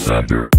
Chapter.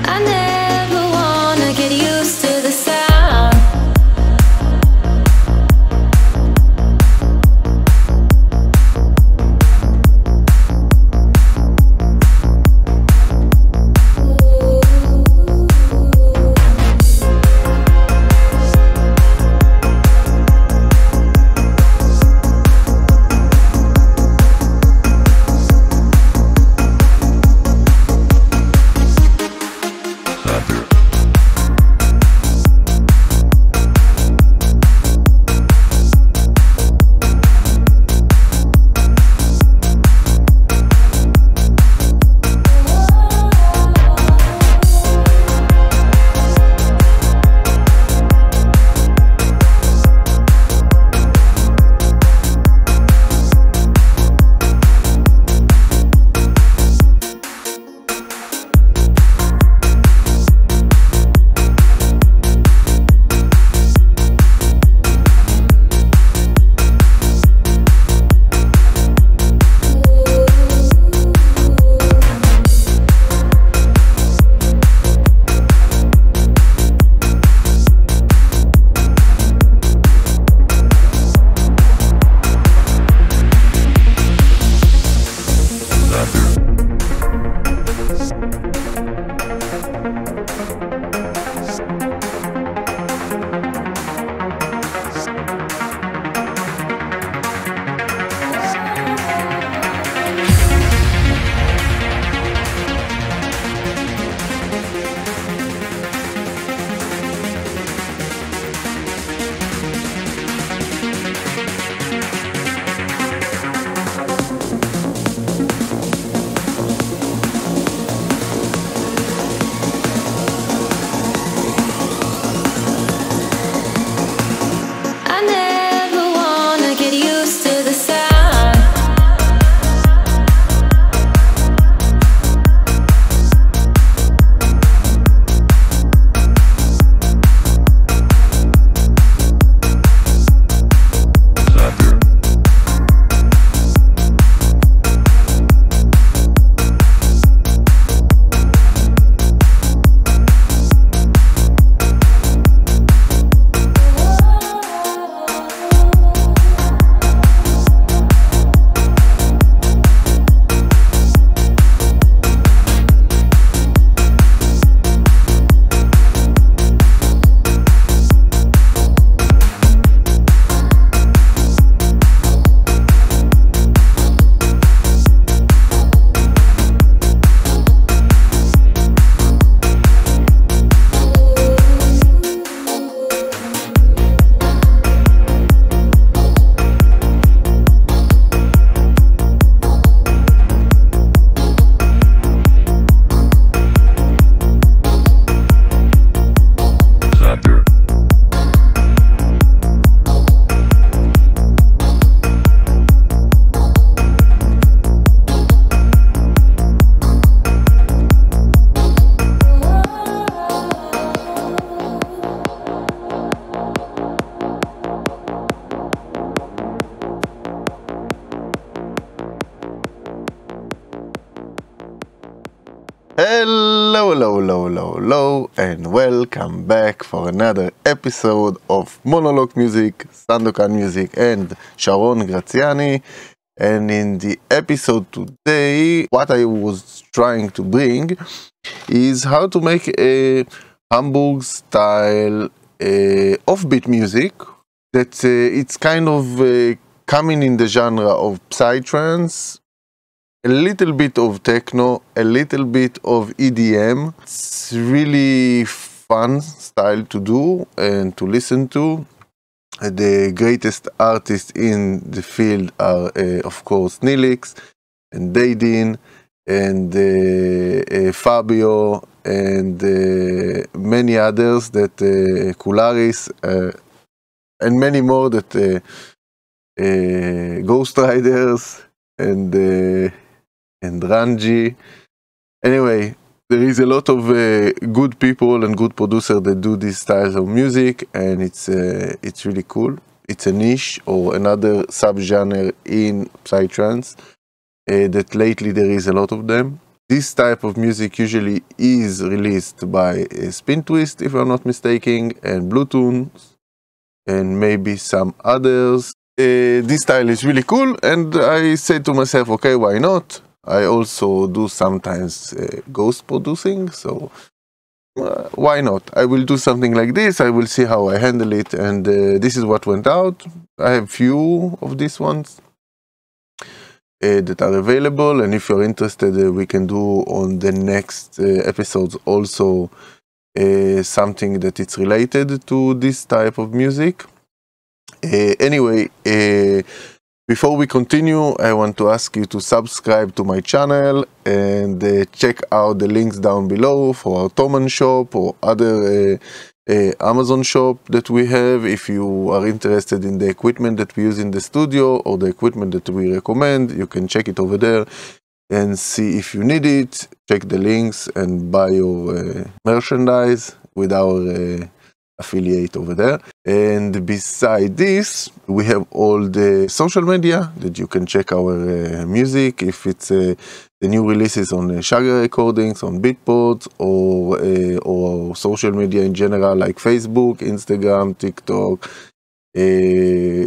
I never wanna get used to the Hello, and welcome back for another episode of Monolock music, Sandakan music, and Sharon Graziani. And in the episode today, what I was trying to bring is how to make a Hamburg style offbeat music that it's kind of coming in the genre of psytrance, a little bit of techno, a little bit of EDM. It's really fun style to do and to listen to. The greatest artists in the field are, of course, Neelix and Digga and Fabio and many others that Kularis and many more that Ghost Riders and Ranji. Anyway, there is a lot of good people and good producers that do these styles of music, and it's really cool. It's a niche or another subgenre in psytrance that lately there is a lot of them. This type of music usually is released by Spin Twist, if I'm not mistaken, and Bluetooth, and maybe some others. This style is really cool, and I said to myself, okay, why not? I also do sometimes ghost producing, so why not? I will do something like this. I will see how I handle it, and this is what went out. I have few of these ones that are available, and if you're interested, we can do on the next episodes also something that it's related to this type of music. Anyway, before we continue, I want to ask you to subscribe to my channel and check out the links down below for our Thomann shop or other Amazon shop that we have. If you are interested in the equipment that we use in the studio or the equipment that we recommend, you can check it over there and see if you need it. Check the links and buy your merchandise with our affiliate over there. And beside this, we have all the social media that you can check our music, if it's the new releases on Shagra Recordings, on beatport, or social media in general, like Facebook, Instagram, TikTok,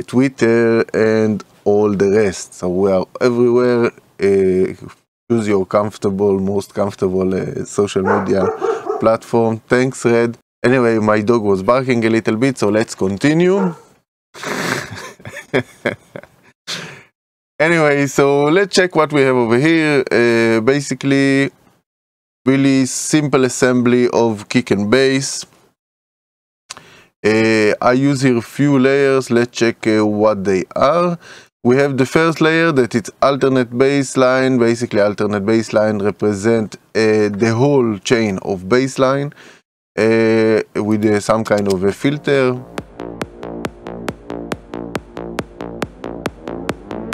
Twitter, and all the rest. So we are everywhere. Choose your most comfortable social media platform. Thanks, Red. Anyway, my dog was barking a little bit, so let's continue. Anyway, so let's check what we have over here. Basically, really simple assembly of kick and bass. I use here a few layers. Let's check what they are. We have the first layer that it's alternate bass line. Basically, alternate bass line represent the whole chain of bass line. With some kind of a filter,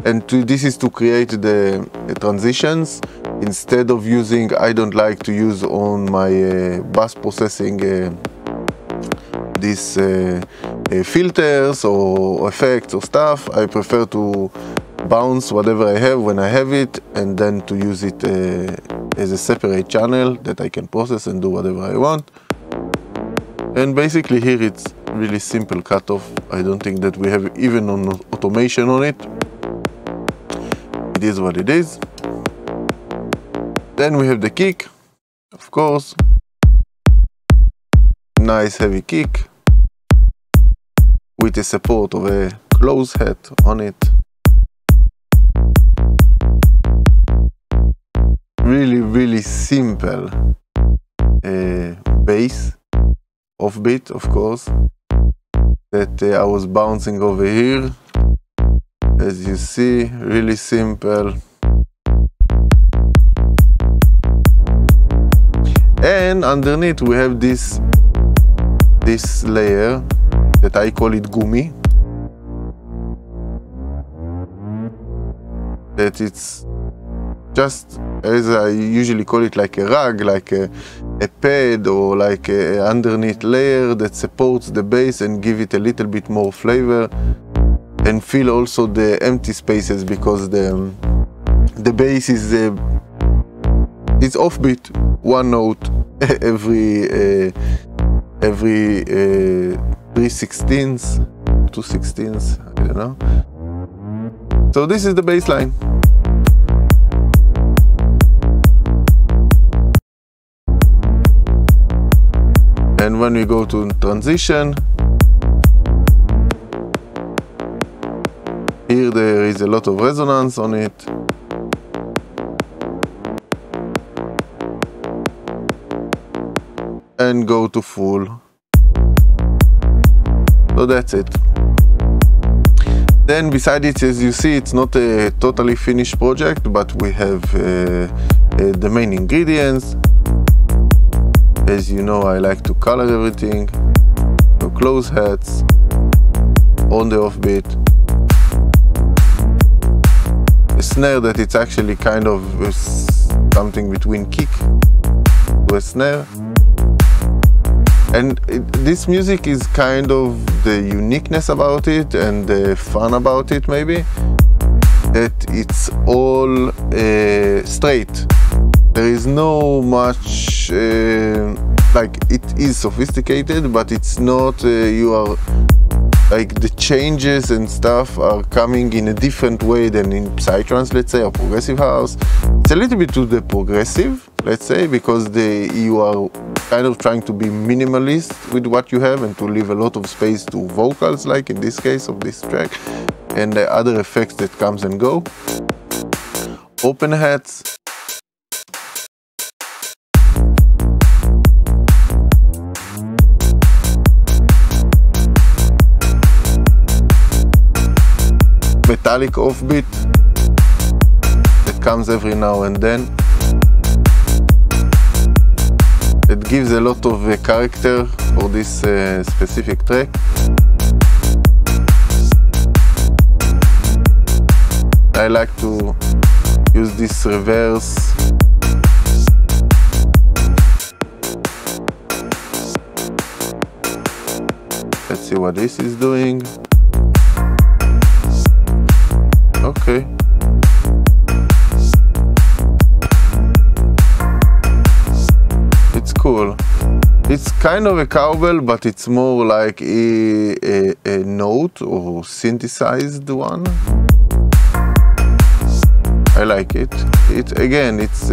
and this is to create the transitions. Instead of using, I don't like to use on my bass processing these filters or effects or stuff. I prefer to bounce whatever I have when I have it, and then to use it as a separate channel that I can process and do whatever I want. And basically here it's really simple cutoff. I don't think that we have even automation on it. It is what it is. Then we have the kick, of course. Nice heavy kick with the support of a close hat on it. Really simple bass. Offbeat, of course, that I was bouncing over here. As you see, really simple. And underneath we have this layer that I call it gumi. That it's just, as I usually call it, like a rug, like a pad, or like a underneath layer that supports the bass and give it a little bit more flavor and fill also the empty spaces, because the bass is it's offbeat, one note, every 3/16, 2/16, I don't know. So this is the bass line. And when we go to transition, here there is a lot of resonance on it. And go to full. So that's it. Then beside it, as you see, it's not a totally finished project, but we have the main ingredients. As you know, I like to color everything. So close hats, on the offbeat. A snare that it's actually kind of something between kick to a snare. And this music is kind of the uniqueness about it and the fun about it, maybe, that it's all straight. There is no much, like, it is sophisticated, but it's not, you are, like, the changes and stuff are coming in a different way than in psytrance, let's say, or progressive house. It's a little bit to the progressive, let's say, because you are kind of trying to be minimalist with what you have and to leave a lot of space to vocals, like in this case of this track, and the other effects that comes and go. Open hats. Metallic offbeat that comes every now and then. It gives a lot of character for this specific track. I like to use this reverse. Let's see what this is doing. Okay. It's cool. It's kind of a cowbell, but it's more like a note or synthesized one. I like it. Again, it's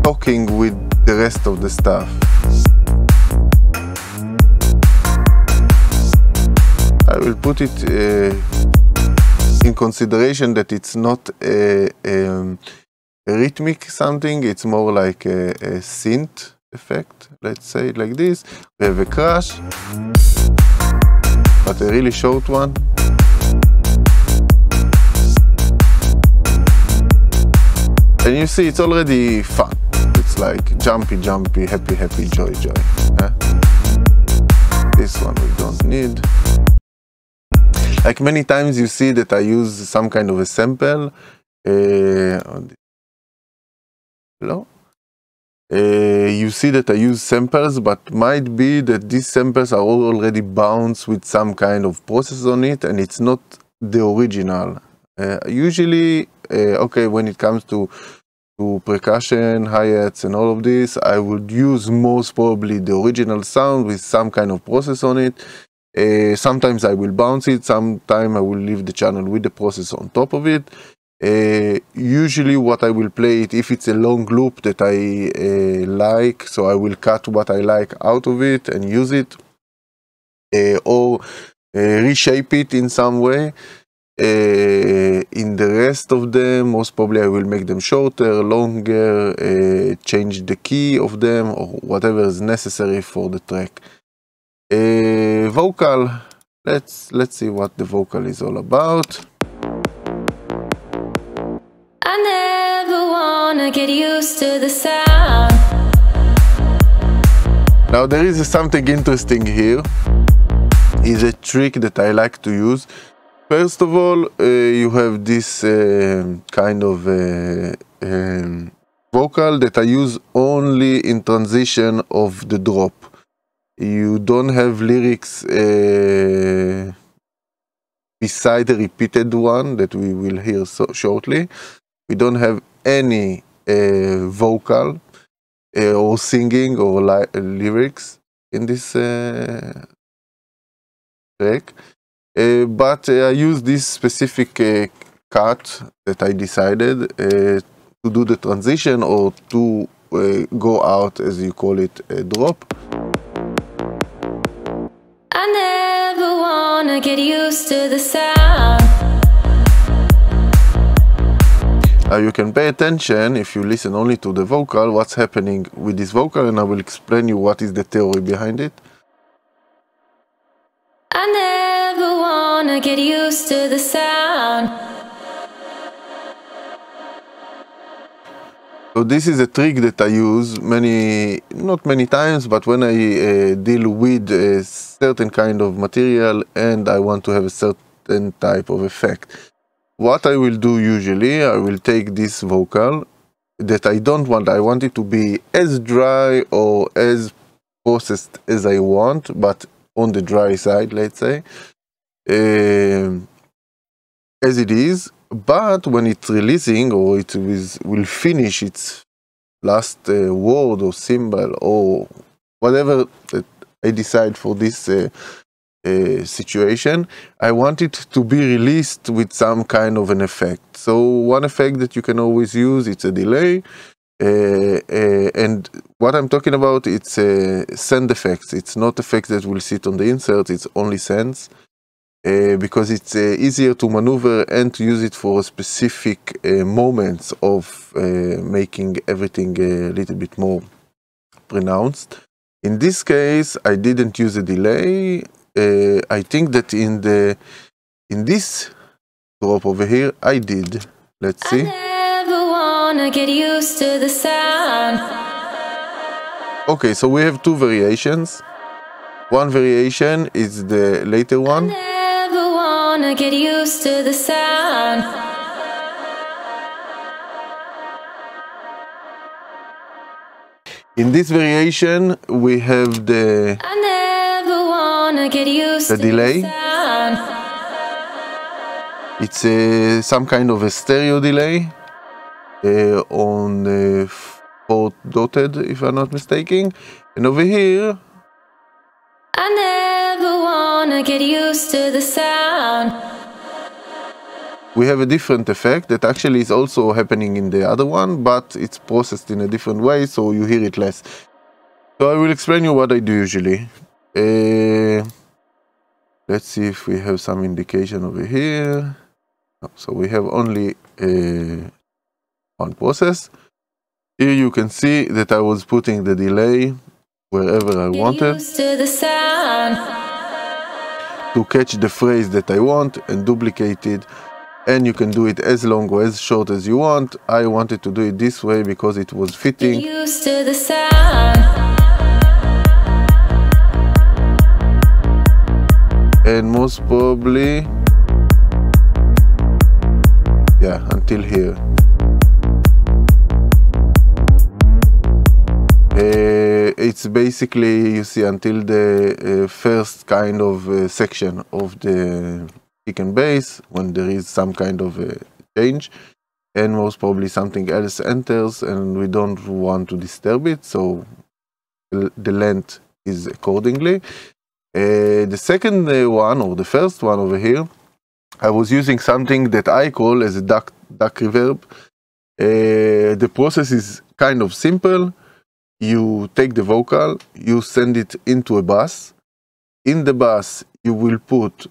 talking with the rest of the stuff. I will put it in consideration that it's not a rhythmic something, it's more like a synth effect, let's say it like this. We have a crash, but a really short one. And you see, it's already fun. It's like jumpy, jumpy, happy, happy, joy, joy. This one we don't need. Like many times you see that I use some kind of a sample. Hello? You see that I use samples, but might be that these samples are already bounced with some kind of process on it, and it's not the original. Usually, okay, when it comes to percussion, hi-hats and all of this, I would use most probably the original sound with some kind of process on it. Sometimes I will bounce it, sometimes I will leave the channel with the process on top of it. Usually what I will play it, if it's a long loop that I like, so I will cut what I like out of it and use it, or reshape it in some way. In the rest of them, most probably I will make them shorter, longer, change the key of them, or whatever is necessary for the track. Vocal, let's see what the vocal is all about. I never wanna get used to the sound. Now there is something interesting here. Is a trick that I like to use. First of all, you have this kind of vocal that I use only in transition of the drop. You don't have lyrics beside the repeated one that we will hear shortly. We don't have any vocal or singing or lyrics in this track, but I use this specific cut that I decided to do the transition, or to go out, as you call it, a drop. I never wanna get used to the sound. You can pay attention, if you listen only to the vocal, what's happening with this vocal, and I will explain you what is the theory behind it. I never wanna get used to the sound. So this is a trick that I use not many times, but when I deal with a certain kind of material and I want to have a certain type of effect. What I will do usually, I will take this vocal that I don't want. I want it to be as dry or as processed as I want, but on the dry side, let's say, as it is. But when it's releasing, or it will finish its last word or symbol or whatever that I decide for this situation, I want it to be released with some kind of an effect. So one effect that you can always use, it's a delay. And what I'm talking about, it's send effects. It's not effects that will sit on the insert, it's only sends. Because it's easier to maneuver and to use it for specific moments of making everything a little bit more pronounced. In this case, I didn't use a delay. I think that in this drop over here, I did. Let's see. I never wanna get used to the sound. Okay, so we have two variations. One variation is the later one. Get used to the sound. In this variation, we have the delay. The sound. It's some kind of a stereo delay on 4 dotted, if I'm not mistaken. And over here, get used to the sound. We have a different effect that actually is also happening in the other one, but it's processed in a different way, so you hear it less. So I will explain you what I do usually. Let's see if we have some indication over here. So we have only one process. Here you can see that I was putting the delay wherever I wanted. Used to the sound. To catch the phrase that I want and duplicate it, and you can do it as long or as short as you want. I wanted to do it this way because it was fitting. Get used to the sound. And most probably, yeah, until here. It's basically, you see, until the first kind of section of the kick and bass, when there is some kind of change, and most probably something else enters, and we don't want to disturb it, so the length is accordingly. The second one, or the first one over here, I was using something that I call as a Duct reverb. The process is kind of simple. You take the vocal, you send it into a bass. In the bass, you will put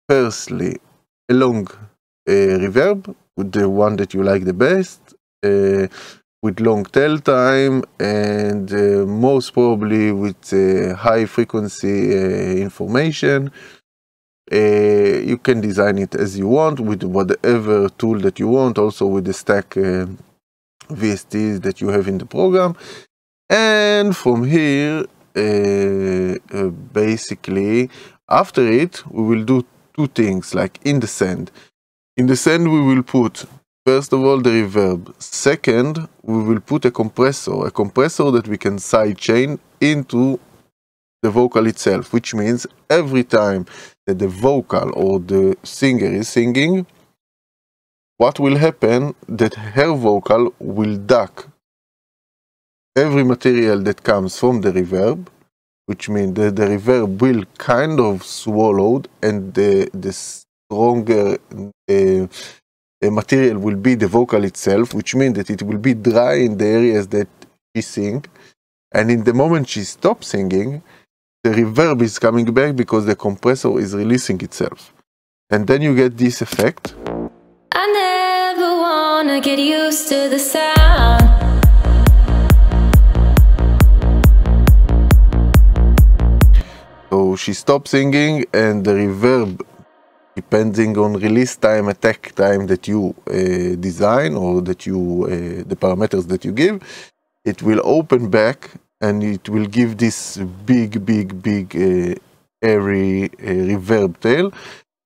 firstly a long reverb, with the one that you like the best, with long tail time, and most probably with high frequency information. You can design it as you want, with whatever tool that you want, also with the stack VSTs that you have in the program. And from here, basically, after it, we will do two things, like in the send. In the send, we will put, first of all, the reverb. Second, we will put a compressor that we can sidechain into the vocal itself, which means every time that the vocal or the singer is singing, what will happen that her vocal will duck every material that comes from the reverb, which means that the reverb will kind of swallowed, and the stronger material will be the vocal itself, which means that it will be dry in the areas that she sings. And in the moment she stops singing, the reverb is coming back because the compressor is releasing itself. And then you get this effect. I never wanna get used to the sound. So she stops singing, and the reverb, depending on release time, attack time that you design, or that you the parameters that you give, it will open back, and it will give this big airy reverb tail.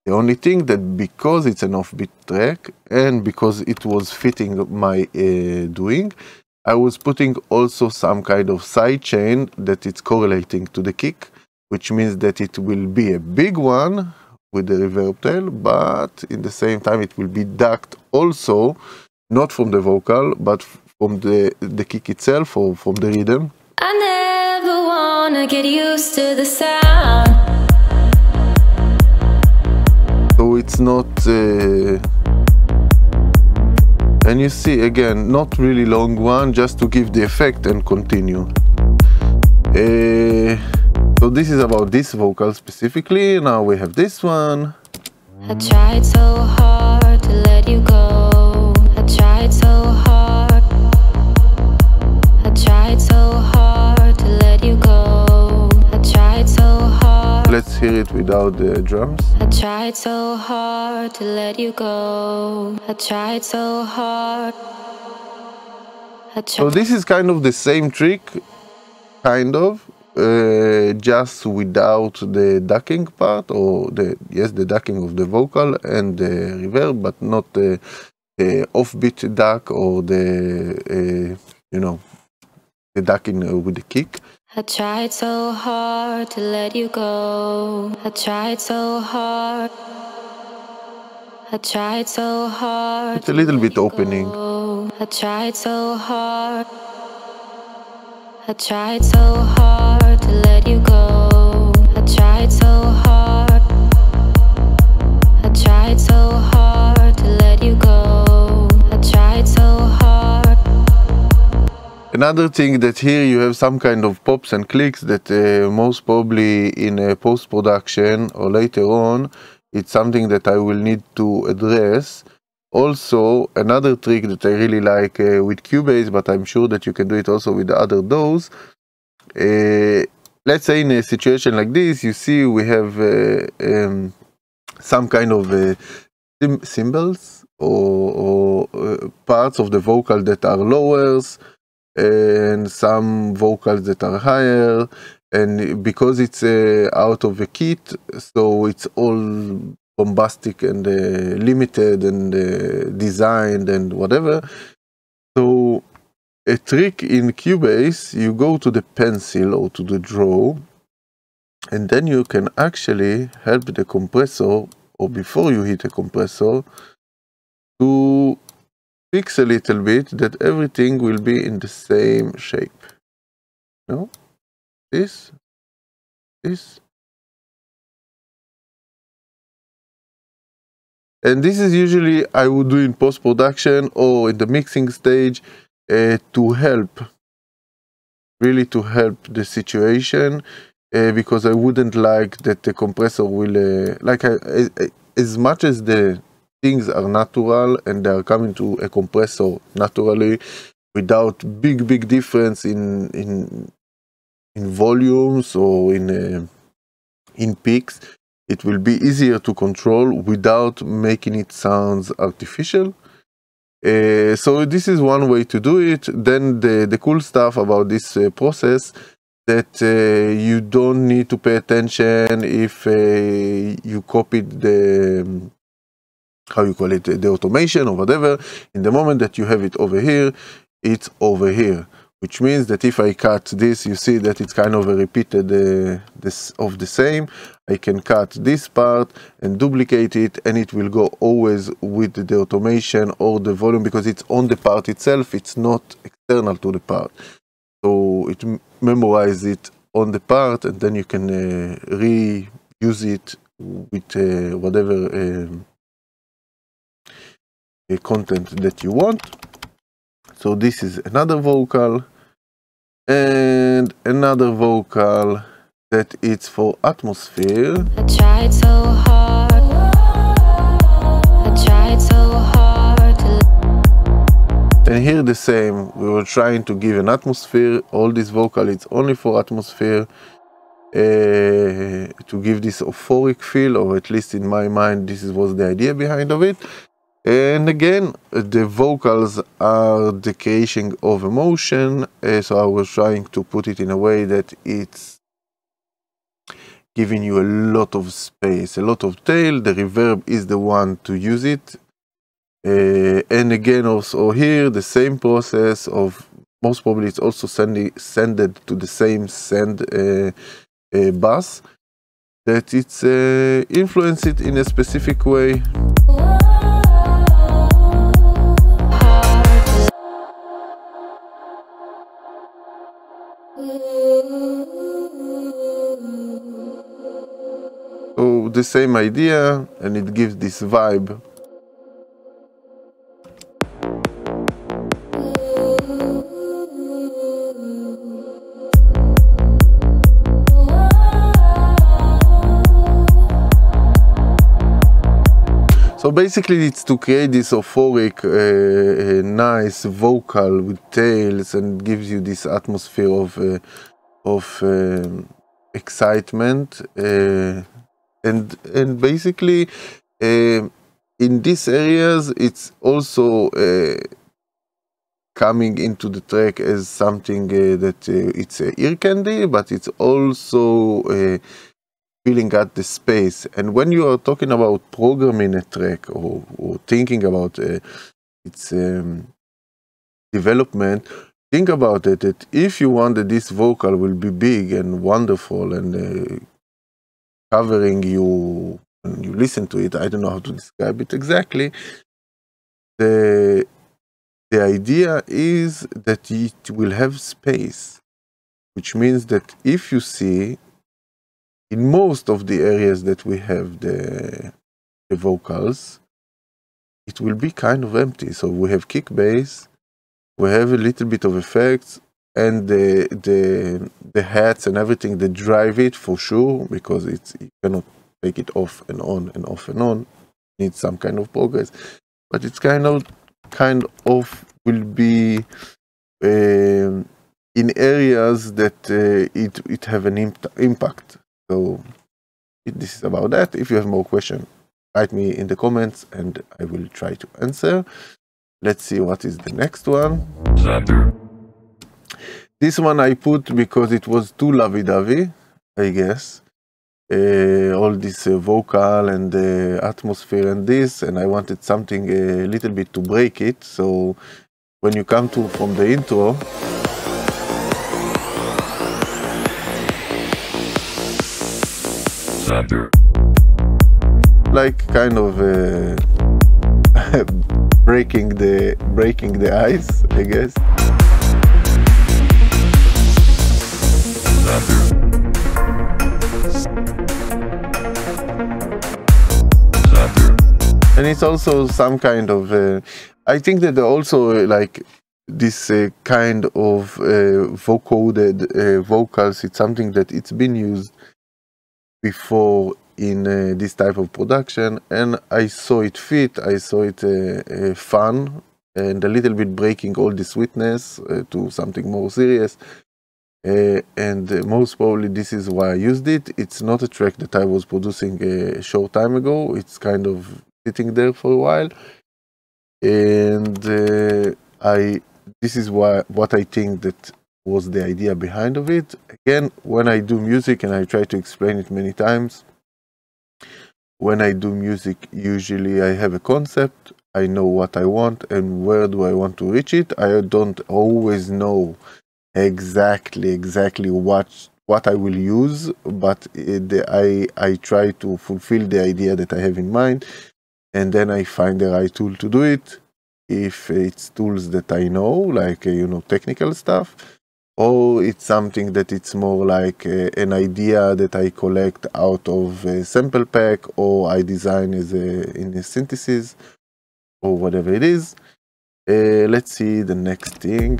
The only thing that, because it's an offbeat track and because it was fitting my doing, I was putting also some kind of side chain that it's correlating to the kick, which means that it will be a big one with the reverb tail, but in the same time it will be ducked also, not from the vocal, but from the kick itself, or from the rhythm. I never wanna get used to the sound. So it's not, and you see again, not really long one, just to give the effect and continue. So this is about this vocal specifically. Now we have this one. I tried so hard to let you go. I tried so hard. I tried so hard to let you go. I tried so hard. Let's hear it without the drums. I tried so hard to let you go. I tried so hard. So this is kind of the same trick, kind of, just without the ducking part, or the ducking of the vocal and the reverb, but not the offbeat duck, or the the ducking with the kick. I tried so hard to let you go. I tried so hard. I tried so hard. It's a little bit opening. I tried so hard. I tried so hard to let you go. I tried so hard. I tried so hard to let you go. I tried so hard. Another thing that here you have some kind of pops and clicks that most probably in post-production or later on, it's something that I will need to address. Also, another trick that I really like with Cubase, but I'm sure that you can do it also with the other DAWs. Let's say in a situation like this, you see we have some kind of cymbals or parts of the vocal that are lowers, and some vocals that are higher, and because it's out of a kit, so it's all bombastic and limited and designed and whatever. So a trick in Cubase, you go to the pencil or to the draw, and then you can actually help the compressor, or before you hit a compressor, to fix a little bit that everything will be in the same shape. No? This. And this is usually I would do in post-production or in the mixing stage to help, really to help the situation, because I wouldn't like that the compressor will, as much as the things are natural and they are coming to a compressor naturally without big difference in volumes or in peaks, it will be easier to control without making it sound artificial. So this is one way to do it. Then the cool stuff about this process, that you don't need to pay attention if you copied the, how you call it, the automation or whatever. In the moment that you have it over here, it's over here, which means that if I cut this, you see that it's kind of a repeated of the same. I can cut this part and duplicate it, and it will go always with the automation or the volume, because it's on the part itself, it's not external to the part. So it memorizes it on the part, and then you can reuse it with whatever content that you want. So this is another vocal, and another vocal that it's for atmosphere. I tried so hard. I tried so hard to... And here the same, we were trying to give an atmosphere. All this vocal, it's only for atmosphere, to give this euphoric feel, or at least in my mind, this was the idea behind of it. And again, the vocals are the creation of emotion, so I was trying to put it in a way that it's giving you a lot of space, a lot of tail. The reverb is the one to use it. And again, also here, the same process of, most probably it's also sended to the same send bus, that it's influence it in a specific way. So the same idea, and it gives this vibe. So basically it's to create this euphoric, nice vocal with tails, and gives you this atmosphere of excitement. And basically in these areas it's also coming into the track as something that it's ear candy, but it's also filling out the space. And when you are talking about programming a track, or thinking about its development, think about it, that if you want that this vocal will be big and wonderful and covering you, when you listen to it, I don't know how to describe it exactly, the idea is that it will have space, which means that if you see in most of the areas that we have the vocals, it will be kind of empty. So we have kick bass, we have a little bit of effects, and the hats and everything that drive it for sure, because you cannot take it off and on and off and on. It needs some kind of progress, but it's kind of will be in areas that it have an impact. So this is about that. If you have more questions, write me in the comments and I will try to answer. Let's see what is the next one. This one I put because it was too lovey-dovey, I guess. All this vocal and the atmosphere and this, and I wanted something a little bit to break it. So when you come to from the intro, like kind of breaking the ice, I guess. And it's also some kind of I think that also like this kind of vocoded vocals, it's something that it's been used before in this type of production, and I saw it fit. I saw it fun and a little bit breaking all the sweetness to something more serious, and most probably this is why I used it. It's not a track that I was producing a short time ago. It's kind of sitting there for a while, and this is what I think that was the idea behind of it. Again, when I do music, and I try to explain it many times, when I do music, usually I have a concept, I know what I want and where do I want to reach it. I don't always know exactly what I will use, but I try to fulfill the idea that I have in mind, and then I find the right tool to do it. If it's tools that I know, like you know, technical stuff, or it's something that it's more like an idea that I collect out of a sample pack, or I design in a synthesis, or whatever it is. Let's see the next thing.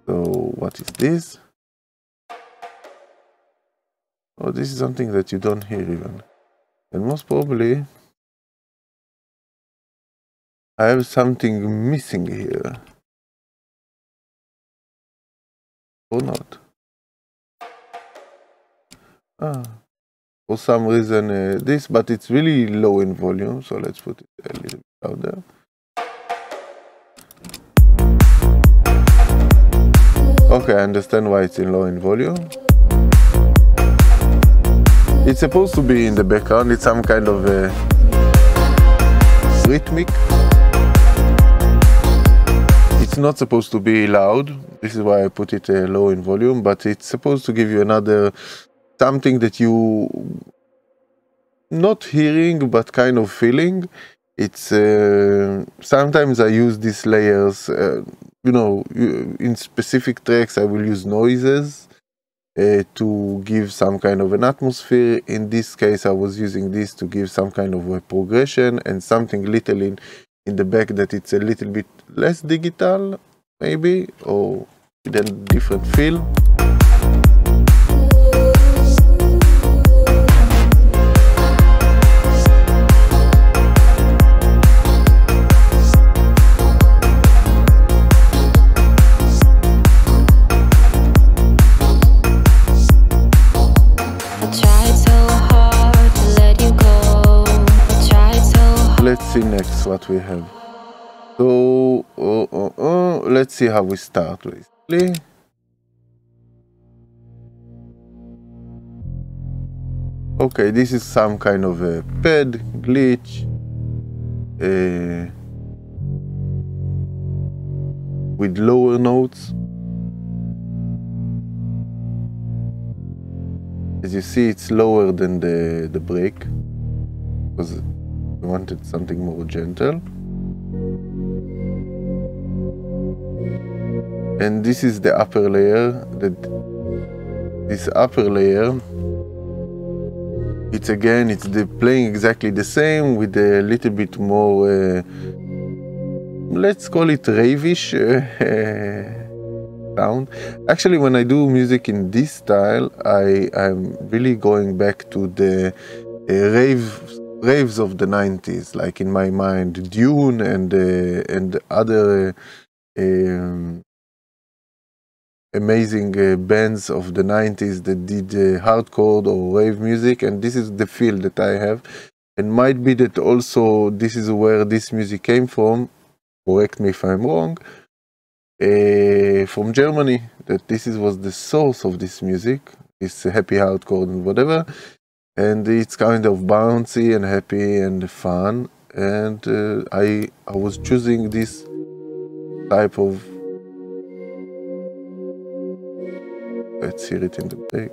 So what is this? Oh, this is something that you don't hear even. And most probably I have something missing here. Or not. For some reason this, but it's really low in volume, so let's put it a little bit out there. Okay, I understand why it's in low in volume. It's supposed to be in the background, it's some kind of a rhythmic. It's not supposed to be loud, this is why I put it low in volume, but it's supposed to give you another something that you not hearing but kind of feeling. It's sometimes I use these layers, you know, in specific tracks I will use noises to give some kind of an atmosphere. In this case I was using this to give some kind of a progression and something little in the back that it's a little bit less digital maybe, or with a different feel. Let's see next what we have. So let's see how we start basically. Okay, this is some kind of a pad glitch with lower notes. As you see, it's lower than the break because I wanted something more gentle. And this is the upper layer. This upper layer, it's playing exactly the same with a little bit more, let's call it ravish sound. Actually, when I do music in this style, I'm really going back to the raves of the 90s, like in my mind, Dune and other amazing bands of the 90s that did hardcore or rave music, and this is the feel that I have. And might be that also this is where this music came from, correct me if I'm wrong, from Germany, that this was the source of this music, this happy hardcore and whatever. And it's kind of bouncy and happy and fun, and I was choosing this type of, let's hear it in the back,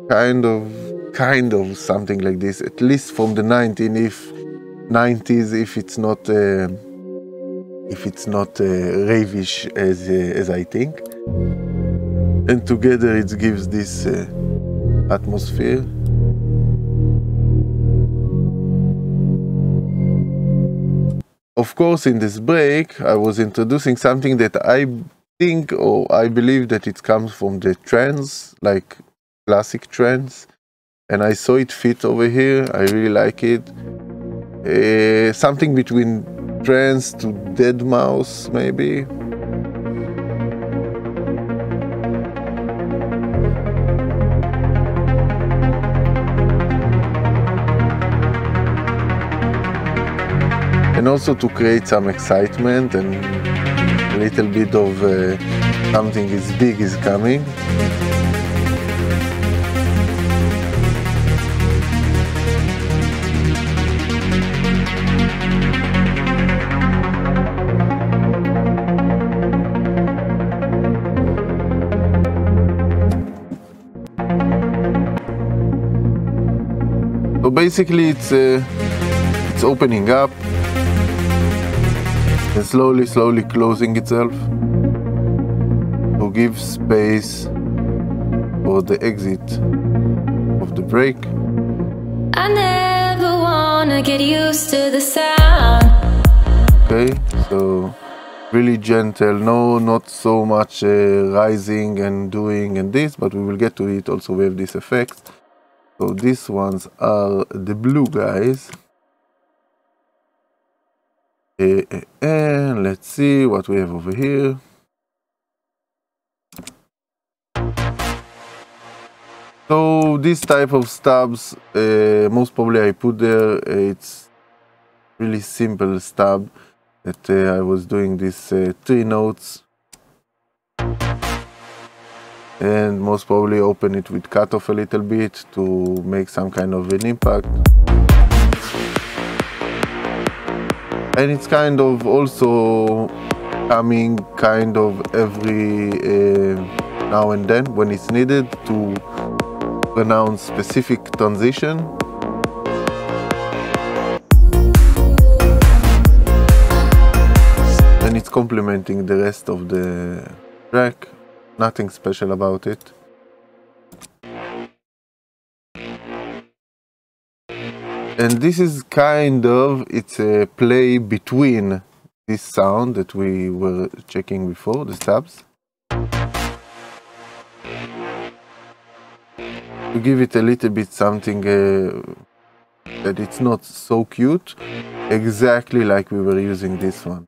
kind of something like this, at least from the 90s, if it's not ravish as I think. And together it gives this atmosphere. Of course, in this break, I was introducing something that I think, or I believe that it comes from the trance, like classic trance. And I saw it fit over here. I really like it. Something between trance to deadmau5, maybe. And also to create some excitement and a little bit of something is big is coming. basically it's opening up and slowly closing itself to give space for the exit of the break. I never wanna get used to the sound. Okay, so really gentle, no, not so much rising and doing and this, but we will get to it. Also we have this effect. So these ones are the blue guys. And let's see what we have over here. So this type of stubs, most probably I put there, it's really simple stub that I was doing this 3 notes. And most probably open it with cut off a little bit to make some kind of an impact. And it's kind of also coming kind of every now and then when it's needed to pronounce specific transition. And it's complementing the rest of the track. Nothing special about it. And this is kind of, it's a play between this sound that we were checking before, the stabs. To give it a little bit something that it's not so cute, exactly like we were using this one.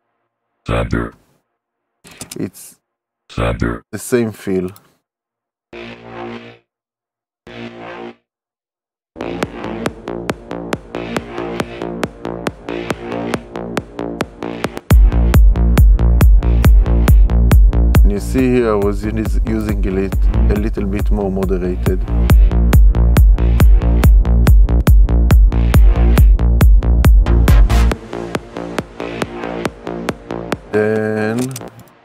It's the same feel. And you see here I was using it a little bit more moderated. Then,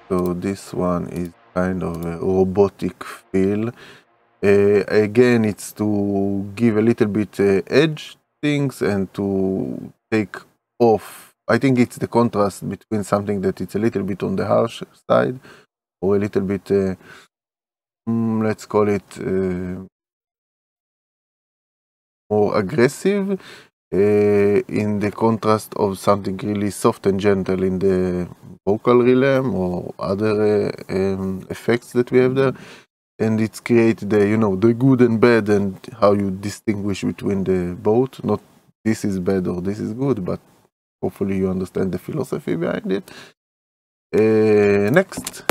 so this one is kind of a robotic feel. Again, it's to give a little bit edge things and to take off. I think it's the contrast between something that it's a little bit on the harsh side or a little bit, let's call it more aggressive. In the contrast of something really soft and gentle in the vocal realm or other effects that we have there, and it's create the, you know, the good and bad and how you distinguish between the both. Not this is bad or this is good, but hopefully you understand the philosophy behind it. Next,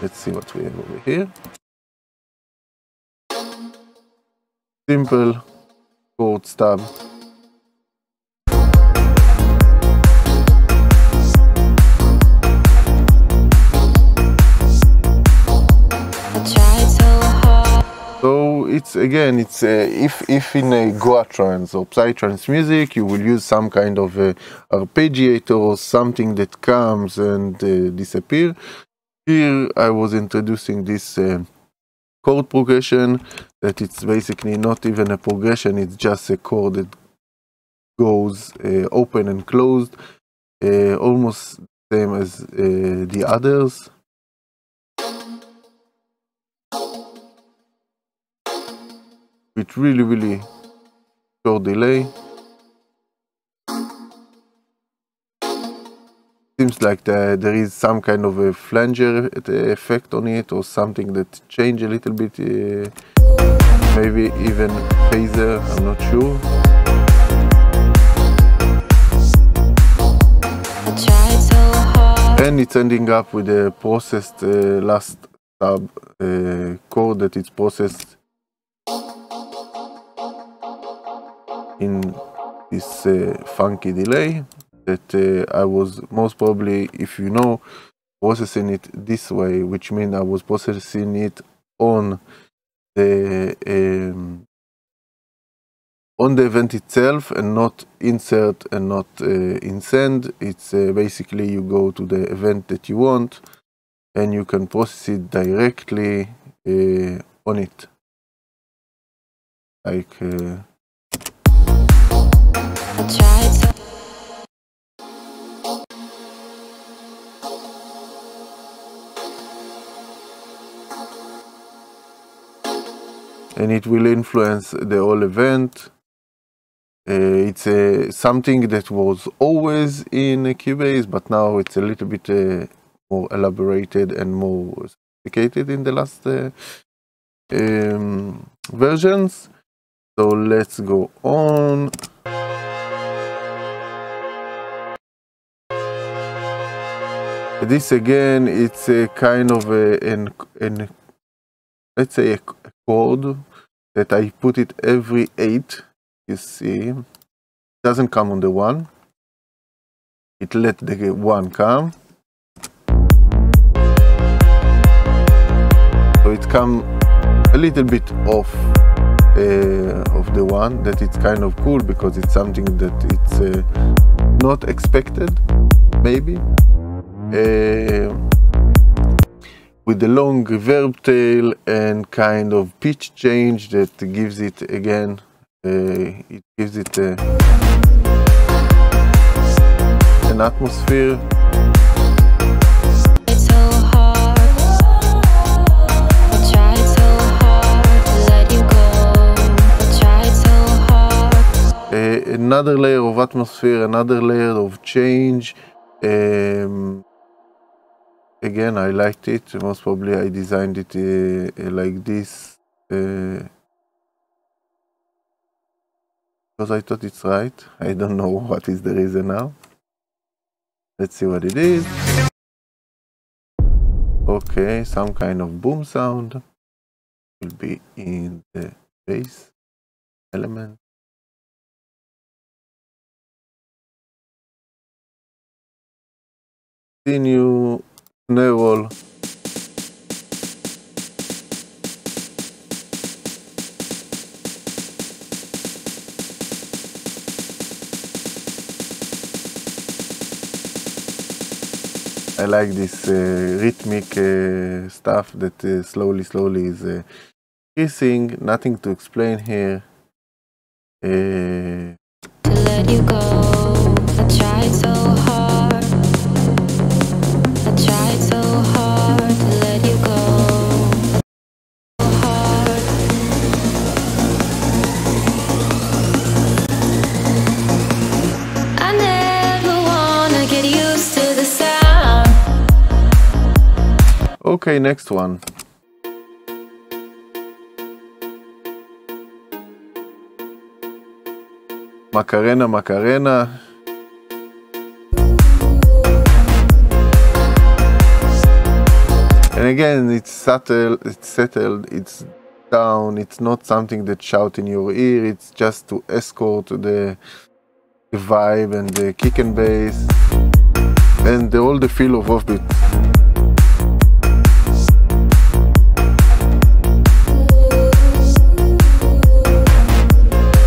let's see what we have over here. Simple chord stub. So it's again, it's if in a Goa trance or psytrance music you will use some kind of arpeggiator or something that comes and disappear. Here I was introducing this chord progression that it's basically not even a progression, it's just a chord that goes open and closed, almost same as the others. With really short delay. Seems like there is some kind of a flanger effect on it or something that changed a little bit, maybe even phaser, I'm not sure. And it's ending up with a processed last sub chord that is processed in this funky delay that I was most probably, if you know, processing it this way, which means I was processing it on the event itself and not insert and not in send. It's basically you go to the event that you want and you can process it directly on it, like tried so and it will influence the whole event. It's something that was always in Cubase, but now it's a little bit more elaborated and more sophisticated in the last versions. So let's go on. This again, it's a kind of let's say a chord that I put it every 8. You see, it doesn't come on the 1. It let the 1 come. So it come a little bit off of the 1. That it's kind of cool because it's something that it's not expected, maybe. With the long reverb tail and kind of pitch change that gives it again. It gives it an atmosphere. Another layer of atmosphere, another layer of change. Again, I liked it. Most probably I designed it like this. Because I thought it's right. I don't know what is the reason now. Let's see what it is. Okay, some kind of boom sound will be in the bass element. Continue snare roll. I like this rhythmic stuff that slowly is kissing. Nothing to explain here. to let you go. I tried so hard. I tried so hard to let you go. Hard. I never wanna get used to the sound. Okay, next one. Macarena, Macarena. And again, it's subtle, it's settled, it's down, it's not something that shouts in your ear, it's just to escort the vibe and the kick and bass and all the feel of offbeat.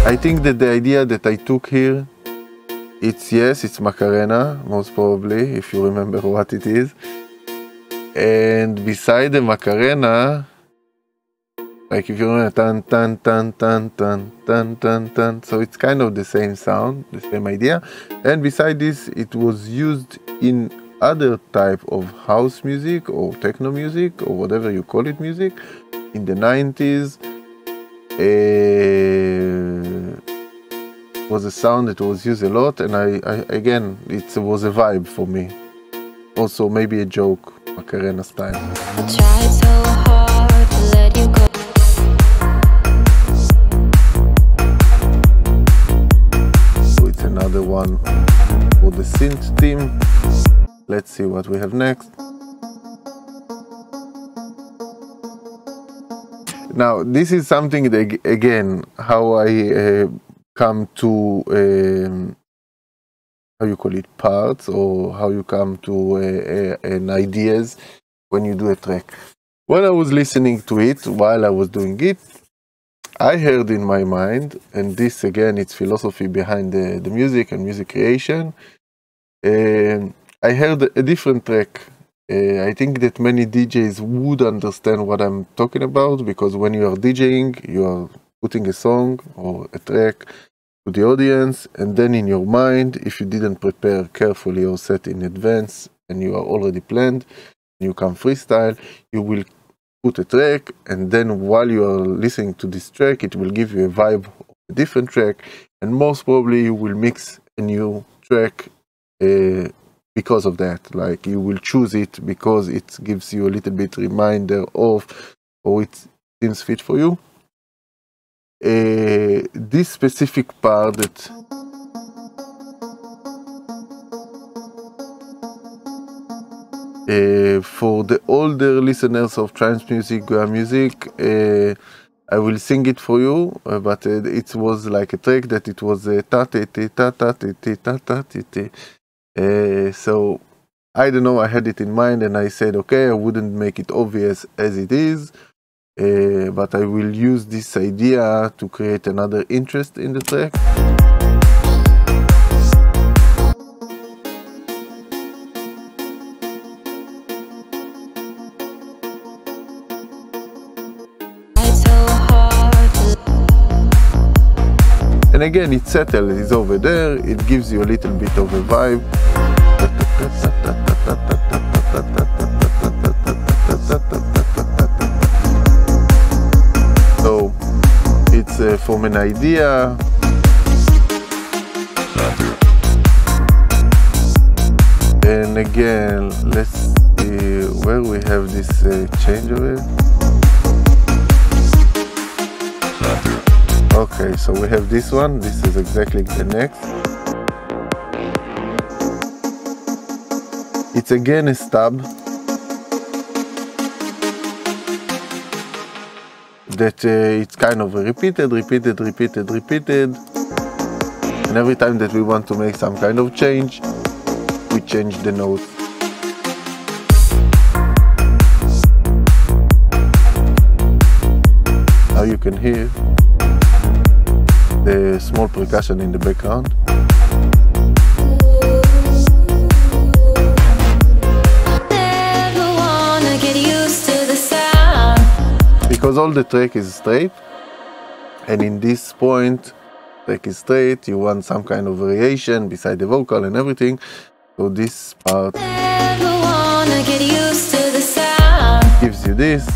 I think that the idea that I took here, it's Macarena, most probably, if you remember what it is. And beside the Macarena, like if you remember, tan tan tan tan tan tan tan tan, so it's kind of the same sound, the same idea. And beside this, it was used in other type of house music or techno music or whatever you call it music in the 90s. Was a sound that was used a lot, and I again, it was a vibe for me. Also maybe a joke, Macarena style. I tried so hard to let you go. So it's another one for the synth theme. Let's see what we have next. Now, this is something that, again, how I come to, how you call it, parts, or how you come to an ideas when you do a track. When I was listening to it, while I was doing it, I heard in my mind, and this again, it's philosophy behind the music and music creation, I heard a different track. I think that many DJs would understand what I'm talking about, because when you are DJing, you are putting a song or a track to the audience, and then in your mind, if you didn't prepare carefully your set in advance and you are already planned, you can freestyle, you will put a track, and then while you are listening to this track, it will give you a vibe of a different track, and most probably you will mix a new track because of that. Like, you will choose it because it gives you a little bit reminder of, or it seems fit for you. This specific part that for the older listeners of trance music, music, I will sing it for you, but it was like a track that it was ta ta ta ta ta ta ta ta. So I don't know, I had it in mind and I said, okay, I wouldn't make it obvious as it is, but I will use this idea to create another interest in the track. And again, it's settled, it's over there, it gives you a little bit of a vibe. So, it's from an idea. And again, let's see where we have this changeover. Okay, so we have this one. This is exactly the next. It's again a stub that it's kind of repeated, and every time that we want to make some kind of change, we change the notes. Now you can hear the small percussion in the background. Never wanna get used to the sound. Because all the track is straight, and in this point, track is straight, you want some kind of variation beside the vocal and everything. So this part Never wanna get used to the sound. gives you this.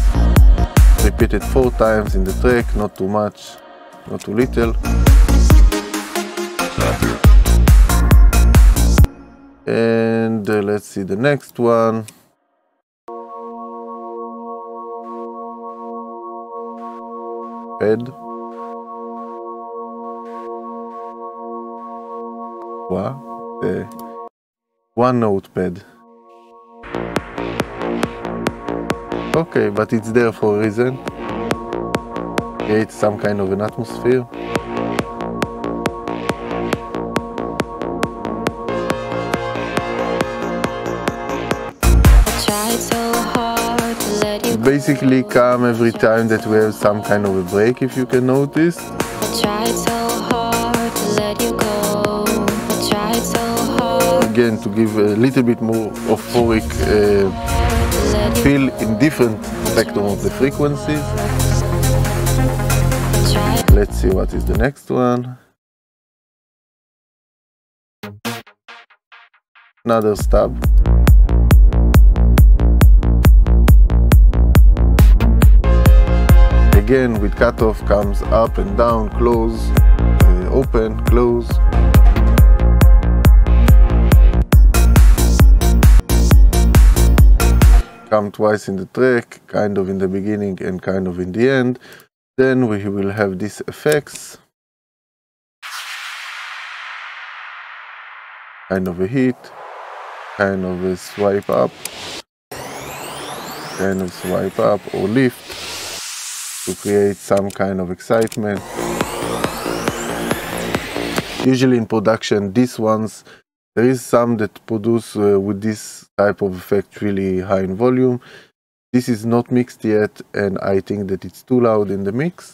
Repeat it 4 times in the track, not too much, not too little. And let's see the next one. Pad. Wow. One note pad. Okay, but it's there for a reason. Create some kind of an atmosphere. Basically come every time that we have some kind of a break, if you can notice. I tried so hard to let you go. I tried so hard. Again, to give a little bit more euphoric feel in different spectrum of the frequencies. Let's see what is the next one. Another stub. Again, with cutoff comes up and down, close, open, close. Come twice in the track, kind of in the beginning and kind of in the end. Then we will have these effects. Kind of a hit, kind of a swipe up, kind of swipe up or lift, to create some kind of excitement. Usually in production, these ones, there is some that produce with this type of effect really high in volume. This is not mixed yet, and I think that it's too loud in the mix.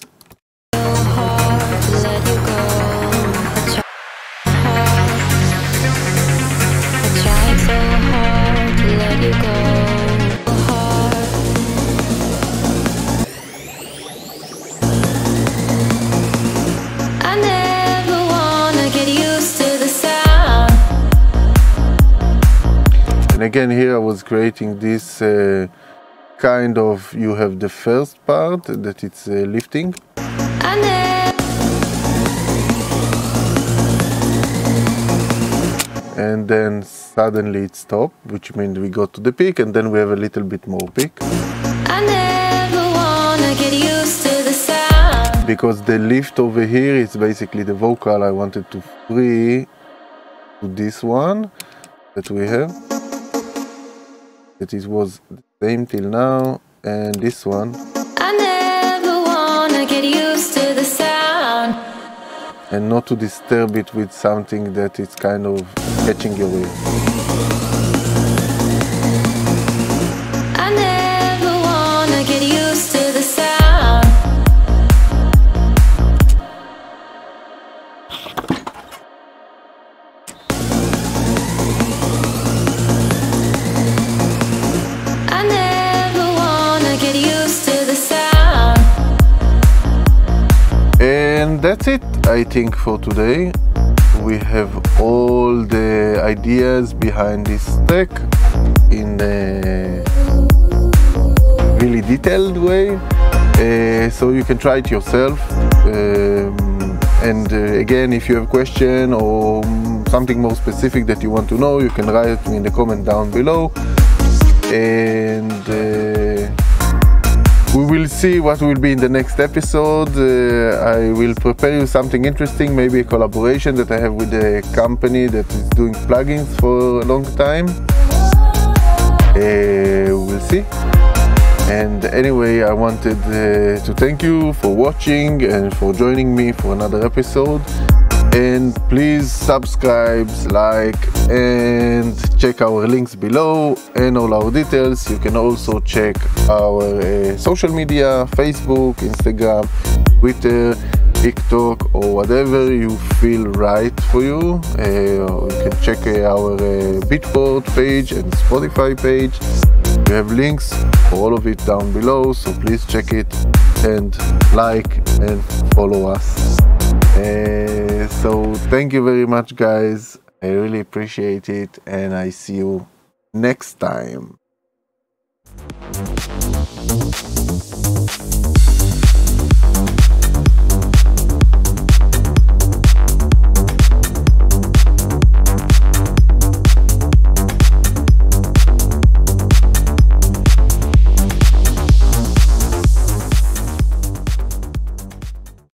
And again, here I was creating this kind of, you have the first part that it's lifting. And then suddenly it stopped, which means we go to the peak, and then we have a little bit more peak. I never wanna get used to the sound. Because the lift over here is basically the vocal I wanted to free to this one that we have. That it was the same till now, and this one. I never wanna get used to the sound. And not to disturb it with something that is kind of catching your ear. I never wanna get used to the sound. I never wanna get used to the sound. And that's it, I think, for today. We have all the ideas behind this track in a really detailed way, so you can try it yourself. And again, if you have a question or something more specific that you want to know, you can write me in the comment down below. And we will see what will be in the next episode. I will prepare you something interesting, maybe a collaboration that I have with a company that is doing plugins for a long time. We'll see. And anyway, I wanted to thank you for watching and for joining me for another episode. And please subscribe, like, and check our links below and all our details. You can also check our social media, Facebook, Instagram, Twitter, TikTok, or whatever you feel right for you. You can check our beatport page and Spotify page. We have links for all of it down below, so please check it and like and follow us. So thank you very much, guys. I really appreciate it, and I see you next time.